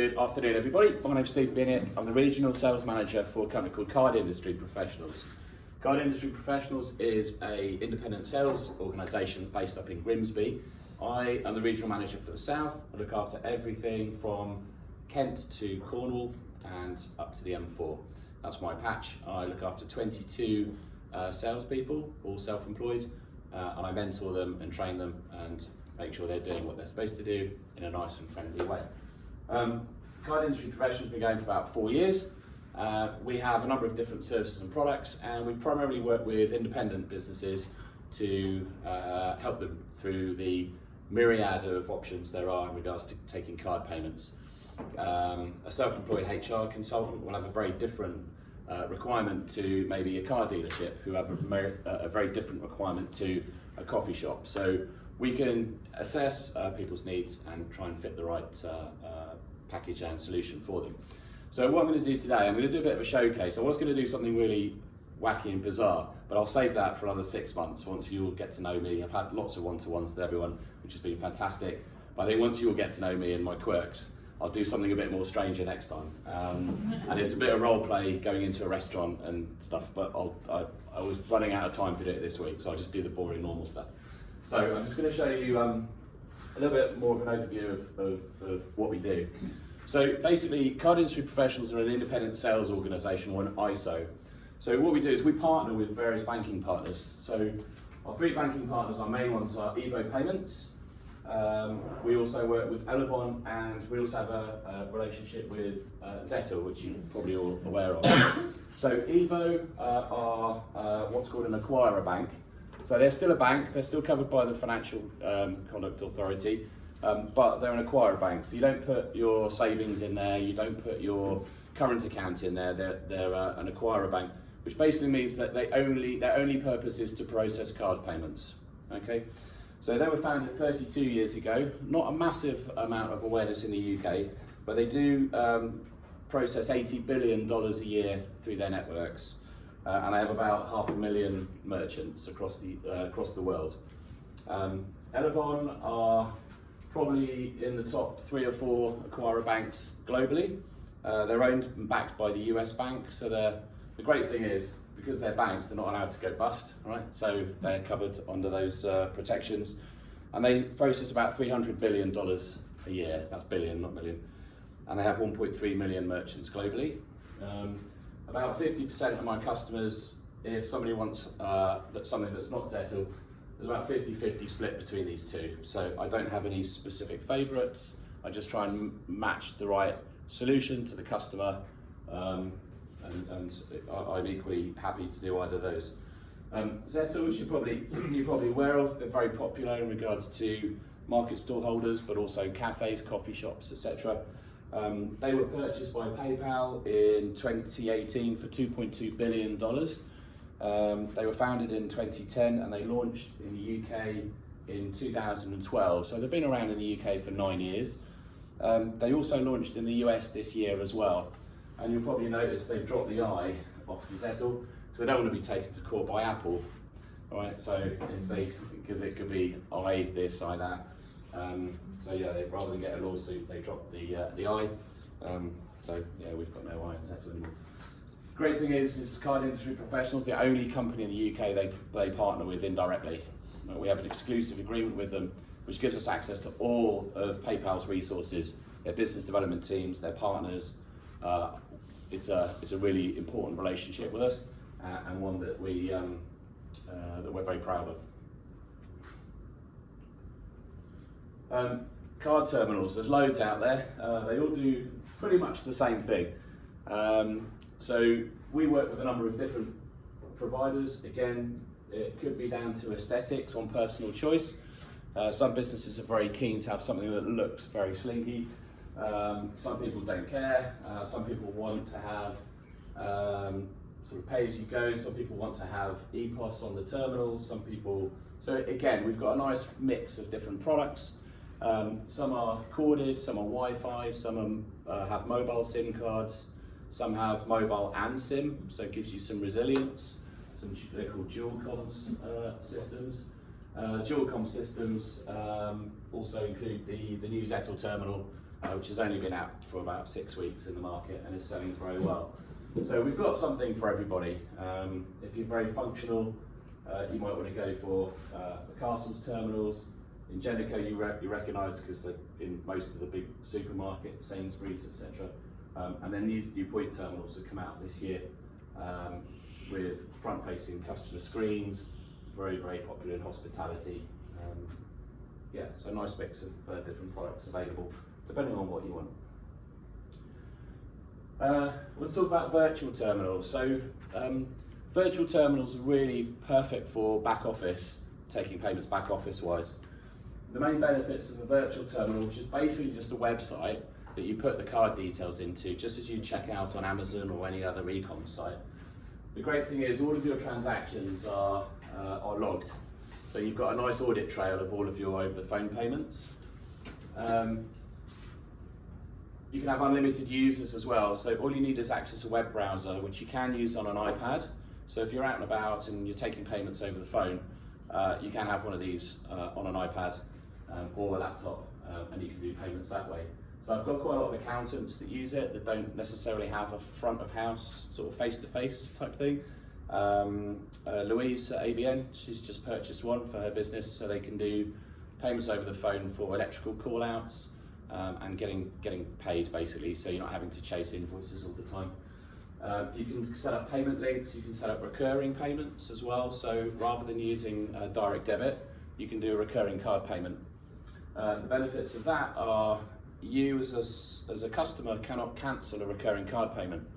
Good afternoon, everybody. My name's Bieniek. I'm the Regional Sales Manager for a company called Card Industry Professionals. Card Industry Professionals is an independent sales organisation based up in Grimsby. I am the Regional Manager for the South. I look after everything from Kent to Cornwall and up to the M4. That's my patch. I look after 22 salespeople, all self-employed, and I mentor them and train them and make sure they're doing what they're supposed to do in a nice and friendly way. Card Industry Professionals has been going for about 4 years. We have a number of different services and products, and we primarily work with independent businesses to help them through the myriad of options there are in regards to taking card payments. A self-employed HR consultant will have a very different requirement to maybe a car dealership, who have a very different requirement to a coffee shop. So we can assess people's needs and try and fit the right package and solution for them. So what I'm going to do today, I'm going to do a bit of a showcase. I was going to do something really wacky and bizarre, but I'll save that for another 6 months once you all get to know me. I've had lots of one-to-ones with everyone, which has been fantastic. But I think once you all get to know me and my quirks, I'll do something a bit more stranger next time. And it's a bit of role play going into a restaurant and stuff, but I was running out of time to do it this week, so I'll just do the boring normal stuff. So I'm just going to show you a little bit more of an overview of what we do. So basically, Card Industry Professionals are an independent sales organisation, or an ISO. So what we do is we partner with various banking partners. So our 3 banking partners, our main ones are Evo Payments. We also work with Elavon, and we also have a relationship with Zettle, which you're probably all aware of. So Evo are what's called an acquirer bank. So they're still a bank, they're still covered by the Financial Conduct Authority, but they're an acquirer bank. So you don't put your savings in there, you don't put your current account in there, they're an acquirer bank, which basically means that their only purpose is to process card payments. Okay? So they were founded 32 years ago, not a massive amount of awareness in the UK, but they do process $80 billion a year through their networks. And I have about 500,000 merchants across the world. Elavon are probably in the top 3 or 4 acquirer banks globally. They're owned and backed by the US bank, so the great thing is, because they're banks, they're not allowed to go bust, right? So they're covered under those protections. And they process about $300 billion a year. That's billion, not million. And they have 1.3 million merchants globally. About 50% of my customers, if somebody wants something that's not Zettle, there's about 50-50 split between these two. So I don't have any specific favourites. I just try and match the right solution to the customer, and I'm equally happy to do either of those. Zettle, which you're probably aware of, they're very popular in regards to market stall holders, but also cafes, coffee shops, etc. They were purchased by PayPal in 2018 for $2.2 billion. They were founded in 2010 and they launched in the UK in 2012. So they've been around in the UK for 9 years. They also launched in the US this year as well. And you'll probably notice they've dropped the I off the Zettle because they don't want to be taken to court by Apple. All right, so because it could be I this, I that. So yeah, rather than get a lawsuit, they dropped the I. So yeah, we've got no I in Zettle anymore. Great thing is Card Industry Professionals, the only company in the UK they partner with indirectly. We have an exclusive agreement with them, which gives us access to all of PayPal's resources, their business development teams, their partners. It's a really important relationship with us, and one that we're very proud of. Card terminals, there's loads out there. They all do pretty much the same thing. So we work with a number of different providers. Again, it could be down to aesthetics on personal choice. Some businesses are very keen to have something that looks very slinky. Some people don't care. Some people want to have sort of pay-as-you-go. Some people want to have EPOS on the terminals. So again, we've got a nice mix of different products. Some are corded, some are Wi-Fi, some have mobile SIM cards, some have mobile and SIM, so it gives you some resilience. They're called dual-comms systems. Dual-comm systems also include the new Zettle terminal, which has only been out for about 6 weeks in the market and is selling very well. So we've got something for everybody. If you're very functional, you might want to go for the Castles terminals. In Ingenico you recognise because they're in most of the big supermarkets, Sainsbury's, etc. And then these new point terminals that come out this year with front-facing customer screens, very, very popular in hospitality. Yeah, so a nice mix of different products available, depending on what you want. Let's talk about virtual terminals. So virtual terminals are really perfect for back office, taking payments back office wise. The main benefits of a virtual terminal, which is basically just a website that you put the card details into, just as you check out on Amazon or any other e-commerce site. The great thing is all of your transactions are logged. So you've got a nice audit trail of all of your over the phone payments. You can have unlimited users as well, so all you need is access to a web browser, which you can use on an iPad. So if you're out and about and you're taking payments over the phone, you can have one of these on an iPad or a laptop, and you can do payments that way. So I've got quite a lot of accountants that use it that don't necessarily have a front of house sort of face-to-face type thing. Louise at ABN, she's just purchased one for her business, so they can do payments over the phone for electrical call-outs and getting paid basically, so you're not having to chase invoices all the time. You can set up payment links, you can set up recurring payments as well, so rather than using direct debit, you can do a recurring card payment. The benefits of that are you as a customer cannot cancel a recurring card payment.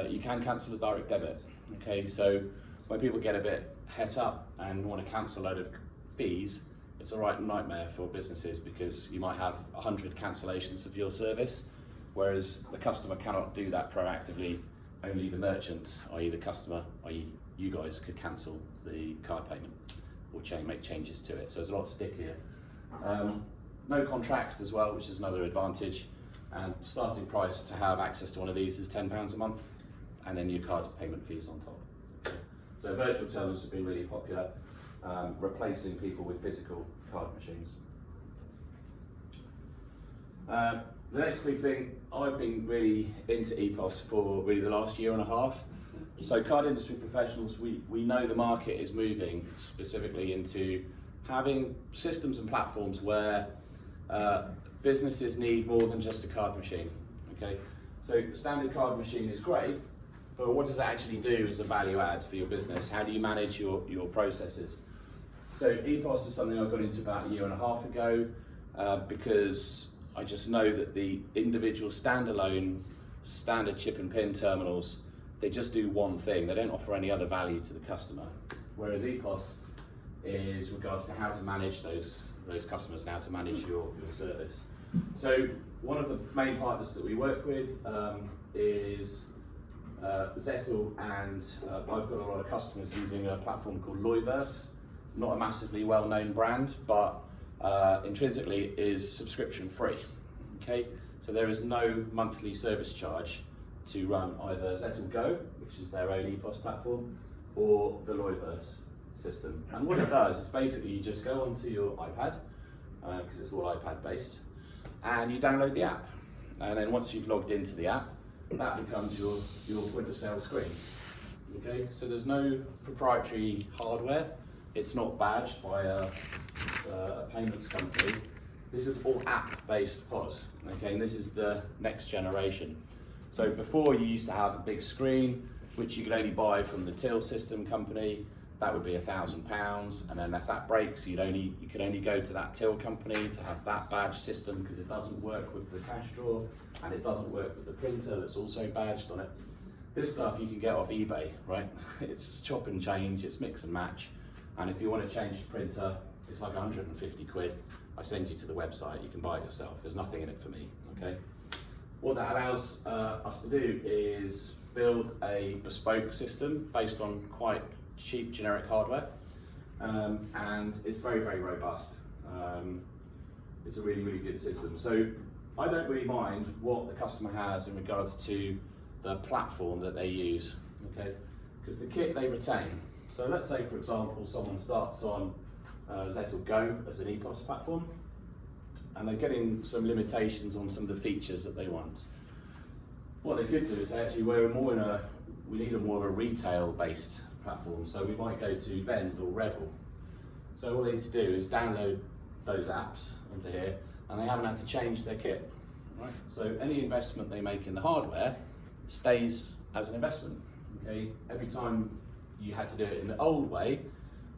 You can cancel a direct debit. Okay, so when people get a bit het up and want to cancel a load of fees, it's a right nightmare for businesses because you might have 100 cancellations of your service, whereas the customer cannot do that proactively. Only the merchant, i.e. the customer, i.e. you guys, could cancel the card payment or make changes to it. So it's a lot stickier. No contract as well, which is another advantage. And starting price to have access to one of these is £10 a month, and then your card payment fees on top. So virtual terminals have been really popular, replacing people with physical card machines. The next big thing, I've been really into EPOS for really the last year and a half. So card industry professionals, we know the market is moving specifically into having systems and platforms where businesses need more than just a card machine. Okay, so the standard card machine is great, but what does it actually do as a value add for your business? How do you manage your processes? So EPOS is something I got into about a year and a half ago because I just know that the individual standalone standard chip and pin terminals, they just do one thing. They don't offer any other value to the customer. Whereas EPOS is regards to how to manage those customers and how to manage your service. So one of the main partners that we work with is Zettle, and I've got a lot of customers using a platform called Loyverse. Not a massively well-known brand, but intrinsically is subscription free. Okay, so there is no monthly service charge to run either Zettle Go, which is their own EPOS platform, or the Loyverse system. And what it does is basically you just go onto your iPad, because it's all iPad based, and you download the app. And then once you've logged into the app, that becomes your point of sale screen. Okay, so there's no proprietary hardware. It's not badged by a payments company. This is all app-based POS. Okay, and this is the next generation. So before you used to have a big screen, which you could only buy from the till system company. That would be £1,000, and then if that breaks, you could only go to that till company to have that badge system because it doesn't work with the cash drawer and it doesn't work with the printer that's also badged on it. This stuff you can get off eBay, right? It's chop and change, it's mix and match, and if you want to change the printer, it's like 150 quid. I send you to the website, you can buy it yourself. There's nothing in it for me, okay? What that allows us to do is build a bespoke system based on quite cheap generic hardware, and it's very, very robust. It's a really, really good system. So I don't really mind what the customer has in regards to the platform that they use, okay? Because the kit they retain. So let's say, for example, someone starts on Zettle Go as an EPOS platform. and they're getting some limitations on some of the features that they want. What they could do is actually we need a more of a retail-based platform, so we might go to Vend or Revel. So all they need to do is download those apps onto here, and they haven't had to change their kit. Right? So any investment they make in the hardware stays as an investment. Okay? Every time you had to do it in the old way,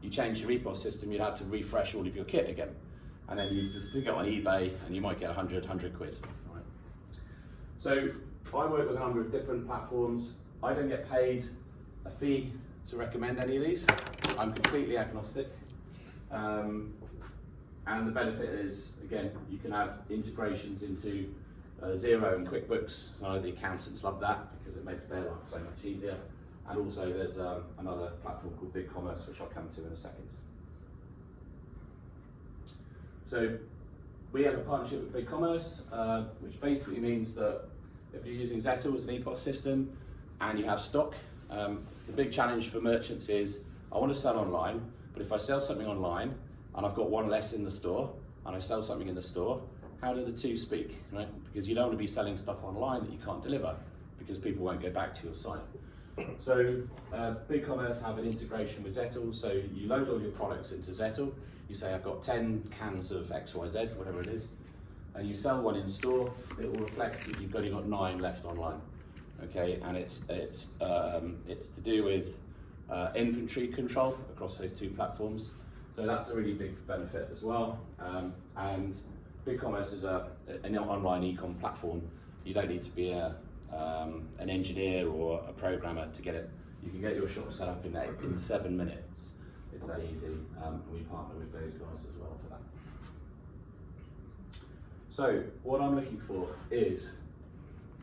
you change your EPOS system, you'd have to refresh all of your kit again. And then you just stick it on eBay and you might get 100 quid. Right? So I work with a number of different platforms. I don't get paid a fee to recommend any of these. I'm completely agnostic. And the benefit is, again, you can have integrations into Xero and QuickBooks. So I know the accountants love that because it makes their life so much easier. And also there's another platform called BigCommerce, which I'll come to in a second. So we have a partnership with BigCommerce, which basically means that if you're using Zettle as an EPOS system and you have stock, the big challenge for merchants is, I want to sell online, but if I sell something online and I've got one less in the store and I sell something in the store, how do the two speak, right? Because you don't want to be selling stuff online that you can't deliver because people won't go back to your site. So BigCommerce have an integration with Zettle, so you load all your products into Zettle, you say I've got 10 cans of XYZ, whatever it is, and you sell one in store, it will reflect that you've only got 9 left online. Okay, and it's to do with inventory control across those two platforms. So that's a really big benefit as well. And BigCommerce is an online e-com platform. You don't need to be an engineer or a programmer to get it. You can get your shop set up in 7 minutes. It's that easy. And we partner with those guys as well for that. So what I'm looking for is,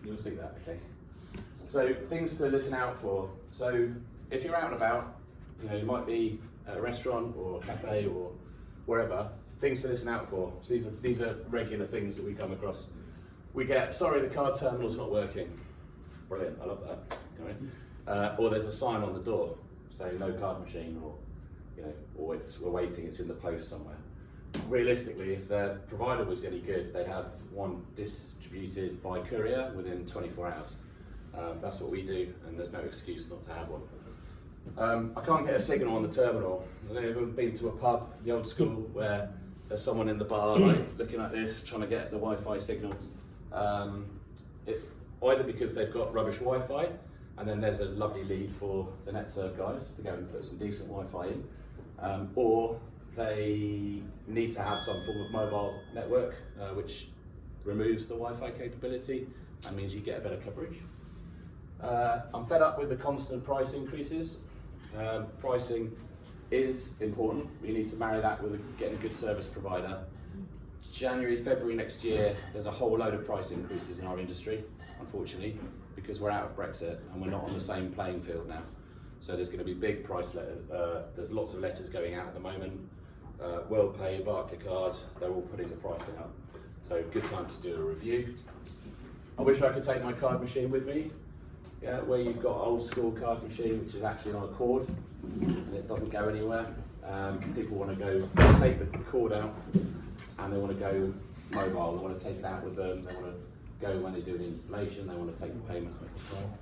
you'll see that, okay? So things to listen out for. So if you're out and about, you might be at a restaurant or a cafe or wherever, things to listen out for. So these are regular things that we come across. We get, sorry, the card terminal's not working. Brilliant, I love that. Right? Or there's a sign on the door saying no card machine, or or we're waiting, it's in the post somewhere. Realistically, if their provider was any good, they'd have one distributed by courier within 24 hours. That's what we do, and there's no excuse not to have one. I can't get a signal on the terminal. Have you ever been to a pub, the old school, where there's someone in the bar looking at this, trying to get the Wi-Fi signal? It's either because they've got rubbish Wi-Fi, and then there's a lovely lead for the NetServe guys to go and put some decent Wi-Fi in, or they need to have some form of mobile network, which removes the Wi-Fi capability and means you get a better coverage. I'm fed up with the constant price increases. Pricing is important. We need to marry that with getting a good service provider. January, February next year, there's a whole load of price increases in our industry, unfortunately, because we're out of Brexit and we're not on the same playing field now. So there's going to be big price letters. There's lots of letters going out at the moment. WorldPay, Barclaycard, they're all putting the pricing up. So good time to do a review. I wish I could take my card machine with me. Yeah, where you've got old school card machine, which is actually on a cord and it doesn't go anywhere. People want to go take the cord out and they want to go mobile. They want to take it out with them. They want to go when they do an installation. They want to take the payment as well.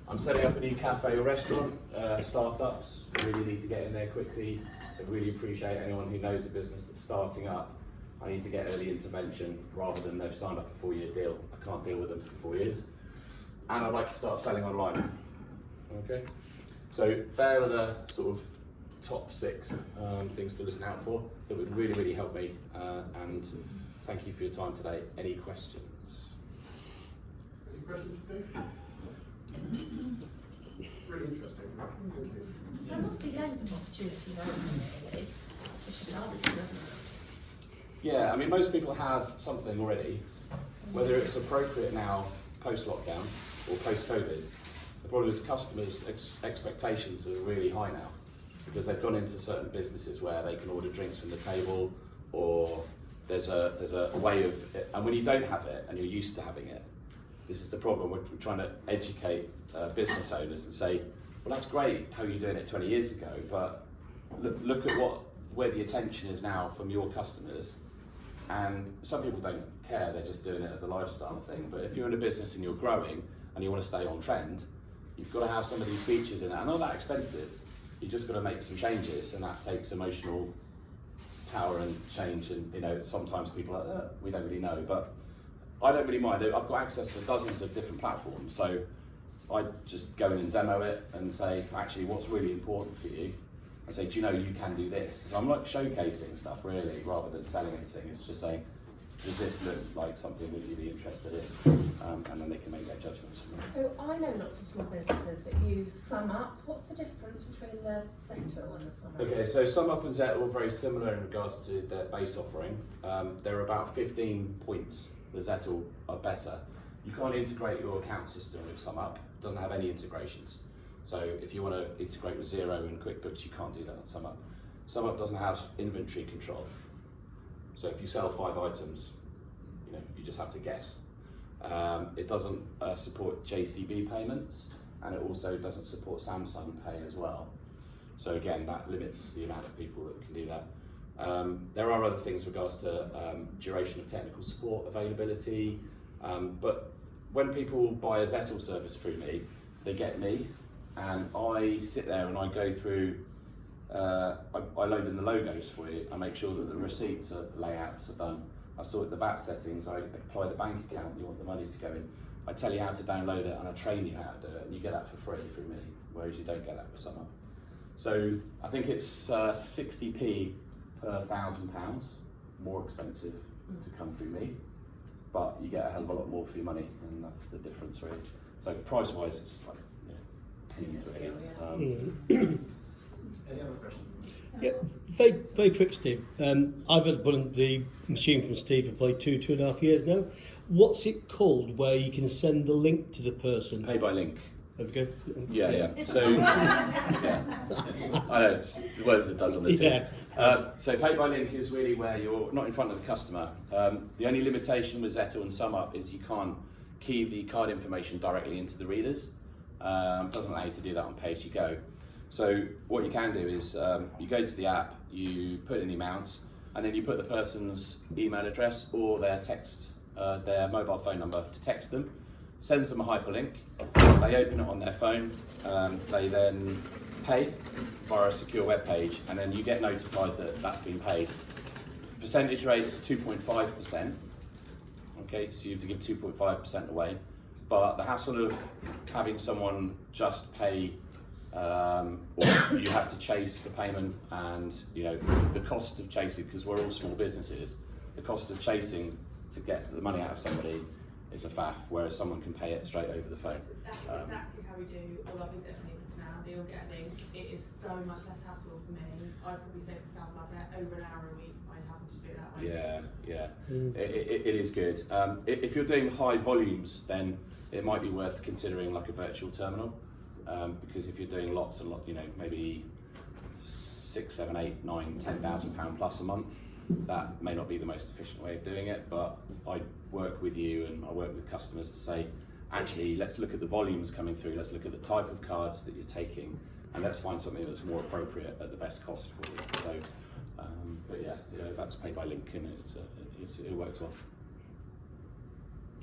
I'm setting up a new cafe or restaurant. Startups really need to get in there quickly. So really appreciate anyone who knows a business that's starting up. I need to get early intervention rather than they've signed up a 4-year deal. I can't deal with them for 4 years. And I'd like to start selling online. Okay, so there are the sort of top 6 things to listen out for that would really, really help me. And thank you for your time today. Any questions? Any questions, Steve? Really interesting. There must be loads of opportunity there, really. We should ask them, doesn't it? Yeah, I mean, most people have something already, whether it's appropriate now post-lockdown or post-COVID. The problem is customers' expectations are really high now because they've gone into certain businesses where they can order drinks from the table, or there's a way of it. And when you don't have it and you're used to having it, this is the problem. We're trying to educate business owners and say, well, that's great how you're doing it 20 years ago, but look at where the attention is now from your customers. And some people don't care, they're just doing it as a lifestyle thing. But if you're in a business and you're growing and you want to stay on trend, you've got to have some of these features in it. And not that expensive. You just got to make some changes, and that takes emotional power and change. And sometimes people are like, we don't really know, but I don't really mind. I've got access to dozens of different platforms, so I just go in and demo it and say, actually, what's really important for you? I say, do you know you can do this? So I'm like showcasing stuff really, rather than selling anything. It's just saying, does this look like something that you'd be interested in? And then they can make their judgments. So I know lots of small businesses that use SumUp. What's the difference between the Zettle and the SumUp? Okay, so SumUp and Zettle are very similar in regards to their base offering. They're about 15 points. The Zettle are better. You can't integrate your account system with SumUp. It doesn't have any integrations. So if you want to integrate with Xero and QuickBooks, you can't do that on SumUp. SumUp doesn't have inventory control. So if you sell 5 items, you just have to guess. It doesn't support JCB payments, and it also doesn't support Samsung Pay as well. So again, that limits the amount of people that can do that. There are other things with regards to duration of technical support, availability, but when people buy a Zettle service through me, they get me, and I sit there and I go through, I load in the logos for you, I make sure that the receipts are layouts are done, I sort the VAT settings, I apply the bank account you want the money to go in, I tell you how to download it and I train you how to do it, and you get that for free through me, whereas you don't get that with SumUp. So I think it's 60p per £1,000, more expensive to come through me, but you get a hell of a lot more for your money, and that's the difference really. So price-wise, it's like pennies really. Any other questions? Yeah, very quick, Steve. I've had one of the machine from Steve for probably 2.5 years now. What's it called where you can send the link to the person? Pay by link. There we go. Yeah. So, yeah. I know, it's the words it does on the tin. So pay by link is really where you're not in front of the customer. The only limitation with Zettle and SumUp is you can't key the card information directly into the readers. Doesn't allow you to do that on pay as you go. So what you can do is you go to the app, you put in the amount, and then you put the person's email address or their text, their mobile phone number to text them, sends them a hyperlink, they open it on their phone, they then pay via a secure web page, and then you get notified that that's been paid. Percentage rate is 2.5%, okay, so you have to give 2.5% away, but the hassle of having someone just pay or you have to chase for payment, and the cost of chasing, because we're all small businesses, the cost of chasing to get the money out of somebody is a faff, whereas someone can pay it straight over the phone. That's exactly how we do all our visit payments now. They all get a link. It is so much less hassle for me. I'd probably save myself like over an hour a week by having to do that way. Yeah. It is good. If you're doing high volumes, then it might be worth considering like a virtual terminal. Because if you're doing lots and lots, maybe 6, 7, 8, 9, £10,000 plus a month, that may not be the most efficient way of doing it, but I work with you and I work with customers to say, actually, let's look at the volumes coming through, let's look at the type of cards that you're taking, and let's find something that's more appropriate at the best cost for you. So, but yeah, that's paid by link, and it works well.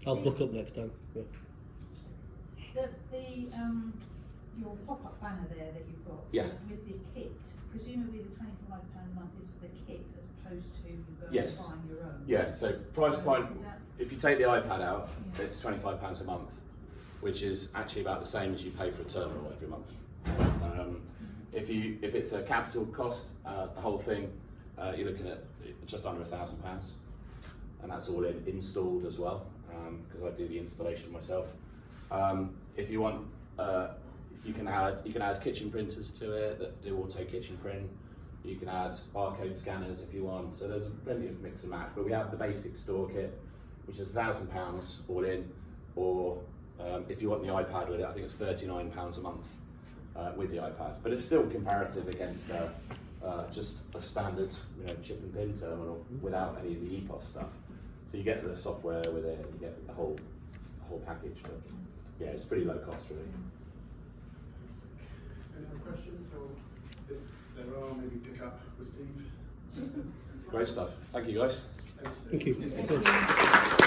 I'll look up next time. Yeah. Your pop-up banner there that you've got with the kit, presumably the £25 a month is for the kit as opposed to going and buying your own. Yeah, so price point, if you take the iPad out, it's £25 a month, which is actually about the same as you pay for a terminal every month. If it's a capital cost, the whole thing, you're looking at just under £1,000, and that's all installed as well, because I do the installation myself. If you want, you can add kitchen printers to it that do auto kitchen print. You can add barcode scanners if you want. So there's plenty of mix and match. But we have the basic Storekit, which is £1,000 all in. Or if you want the iPad with it, I think it's £39 a month with the iPad. But it's still comparative against just a standard, chip and pin terminal without any of the EPOS stuff. So you get the software with it, you get the whole package. But yeah, it's pretty low cost really. Any other questions, or if there are, maybe pick up with Steve? Great stuff. Thank you guys. Thank you. Thank Thank you.